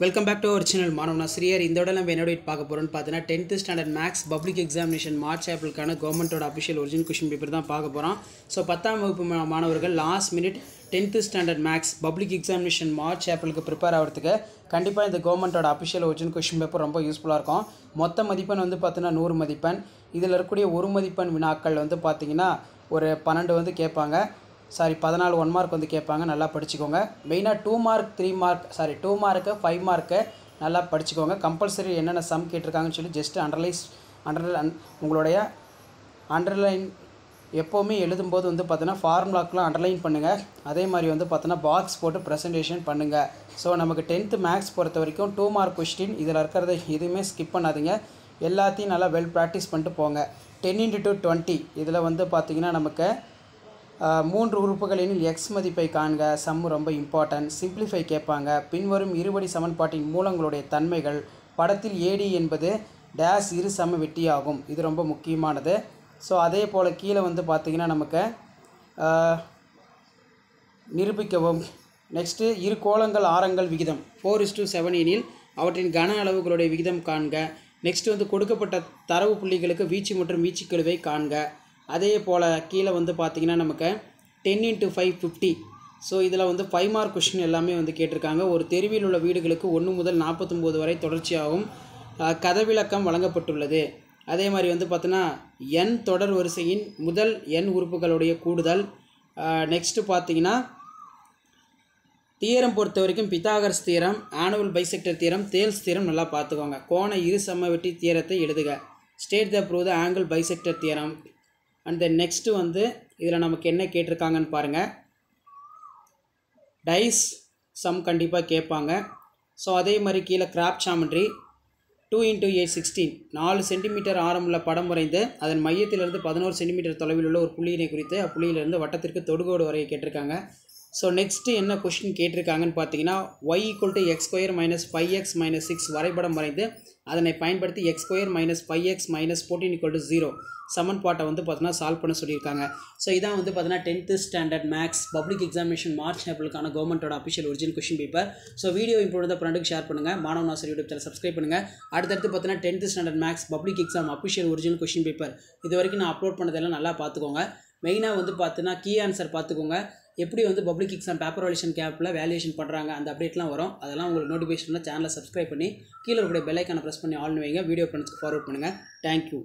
Welcome back to our channel மாணவன் ஆசிரியர். இந்த விட நம்ம என்னோட பார்க்க போகிறோம்னு பார்த்தீங்கன்னா 10th standard maths public examination March ஏப்ரலுக்கான கவர்மெண்ட்டோட அஃபிஷியல் ஒரிஜினல் கொஷின் பேப்பர் தான் பார்க்க போகிறோம். ஸோ 10ஆம் வகுப்பு மாணவர்கள் last minute 10th standard maths public examination March ஏப்ரலுக்கு ப்ரிப்பேர் ஆகிறதுக்கு கண்டிப்பாக இந்த கவர்மெண்ட்டோட அஃபிஷியல் ஒரிஜினல் கொஷின் பேப்பர் ரொம்ப யூஸ்ஃபுல்லாக இருக்கும். மொத்த மதிப்பெண் வந்து பார்த்தீங்கன்னா 100 மதிப்பெண். இதில் இருக்கக்கூடிய ஒரு மதிப்பெண் வினாக்கள் வந்து பார்த்திங்கன்னா ஒரு 12 வந்து கேட்பாங்க. 14 1 மார்க் வந்து கேட்பாங்க. நல்லா படிச்சுக்கோங்க. மெயினாக 2 மார்க் 3 மார்க் 2 மார்க்கு 5 மார்க்கு நல்லா படிச்சுக்கோங்க. கம்பல்சரி என்னென்ன சம் கேட்டிருக்காங்கன்னு சொல்லி ஜஸ்ட் உங்களுடைய அண்டர்லைன் எப்போவுமே எழுதும்போது வந்து பார்த்தீங்கன்னா ஃபார்முலாக்கெலாம் அண்டர்லைன் பண்ணுங்கள். அதே மாதிரி வந்து பார்த்தீங்கன்னா பாக்ஸ் போட்டு ப்ரெசன்டேஷன் பண்ணுங்கள். ஸோ நமக்கு 10th மேக்ஸ் பொறுத்த வரைக்கும் 2 மார்க் கொஸ்டின் இதில் இருக்கிறத எதுவுமே ஸ்கிப் பண்ணாதீங்க. எல்லாத்தையும் நல்லா வெல் ப்ராக்டிஸ் பண்ணிட்டு போங்க. 10 × 20 இதில் வந்து பார்த்திங்கன்னா நமக்கு 3 உறுப்புகளின் எக்ஸ் மதிப்பை காண்க. சம் ரொம்ப இம்பார்ட்டன்ட். சிம்பிளிஃபை கேட்பாங்க. பின்வரும் இருபடி சமன்பாட்டின் மூலங்களுடைய தன்மைகள். படத்தில் ஏடி என்பது டேஸ் இரு சம வெட்டியாகும். இது ரொம்ப முக்கியமானது. ஸோ அதே போல் கீழே வந்து பார்த்திங்கன்னா நமக்கு நிரூபிக்கவும். நெக்ஸ்ட்டு இரு கோளங்கள் ஆரங்கள் விகிதம் 4:7 எனில் அவற்றின் கன அளவுகளுடைய விகிதம் காண்க. நெக்ஸ்ட்டு வந்து கொடுக்கப்பட்ட தரவு புள்ளிகளுக்கு வீச்சு மற்றும் வீச்சுக்கெழுவை காண்க. அதே போல் கீழே வந்து பார்த்திங்கன்னா நமக்கு 10 × 5 50. ஸோ இதில் வந்து 5 மார்க் கொஷின் எல்லாமே வந்து கேட்டிருக்காங்க. ஒரு தெருவில் உள்ள வீடுகளுக்கு 1 முதல் 49 வரை தொடர்ச்சியாகவும் கதவிலக்கம் வழங்கப்பட்டுள்ளது. அதே மாதிரி வந்து பார்த்தோன்னா n தொடர் வரிசையின் முதல் n உறுப்புகளுடைய கூடுதல். நெக்ஸ்ட்டு பார்த்திங்கன்னா தியரம் பொறுத்த வரைக்கும் Pythagoras theorem, annual bisector theorem, தேல்ஸ் theorem நல்லா பார்த்துக்கோங்க. கோண இரு சமவெட்டி தியரத்தை எழுதுக. State the prove the angle bisector theorem. And then next வந்து இதில் நமக்கு என்ன கேட்டிருக்காங்கன்னு பாருங்கள். டைஸ் சம் கண்டிப்பாக கேட்பாங்க. ஸோ அதே மாதிரி கீழே கிராப் ஜாமெட்ரி 2 × 8 16 4 சென்டிமீட்டர் ஆரமுள்ள படம் வரைந்து அதன் மையத்திலிருந்து 11 சென்டிமீட்டர் தொலைவில் உள்ள ஒரு புள்ளியினை குறித்து அப்புள்ளியிலிருந்து வட்டத்திற்கு தொடுகோடு வரைய கேட்டிருக்காங்க. ஸோ நெக்ஸ்ட்டு என்ன கொஷின் கேட்டிருக்காங்கன்னு பார்த்தீங்கன்னா y = x² - 5x - 6 வரைபடம் வரைந்து அதனை பயன்படுத்தி x² - 5x - 14 = 0 சமன்பாட்டை வந்து பார்த்தீங்கன்னா சால்வ் பண்ண சொல்லியிருக்காங்க. ஸோ இதான் வந்து பார்த்தீங்கன்னா 10th standard maths public examination March ஏப்ரலுக்கான கவர்மெண்ட்டோட official original question paper. So video improve ஃப்ரெண்டுக்கு ஷேர் பண்ணுங்கள். மாணவன் ஆசிரியர் யூடியூப் சேனல் சப்ஸ்கிரைப் பண்ணுங்கள். அடுத்தடுத்து பார்த்தீங்கன்னா 10th standard maths public exam official original question paper இது வரைக்கும் நான் அப்லோட் பண்ணதெல்லாம் நல்லா பார்த்துக்கோங்க. மெயினாக வந்து பார்த்தீங்கன்னா கீ ஆன்சர் பார்த்துக்கோங்க. எப்படி வந்து பப்ளிக் எக்ஸாம் பேப்பர் வேல்யூஷன் கேப்பில் வேல்யூஷன் பண்ணுறாங்க அந்த அப்டேட்லாம் வரும். அதெல்லாம் உங்களுக்கு நோட்டிஃபிகேஷன் சேனலை சப்ஸ்கிரைப் பண்ணி கீழே இருக்கக்கூடிய பெல் ஐக்கானை ப்ரெஸ் பண்ணி ஆல்னு வைங்க. வீடியோ ஃப்ரெண்ட்ஸ்க்கு ஃபார்வர்ட் பண்ணுங்கள். தேங்க்யூ.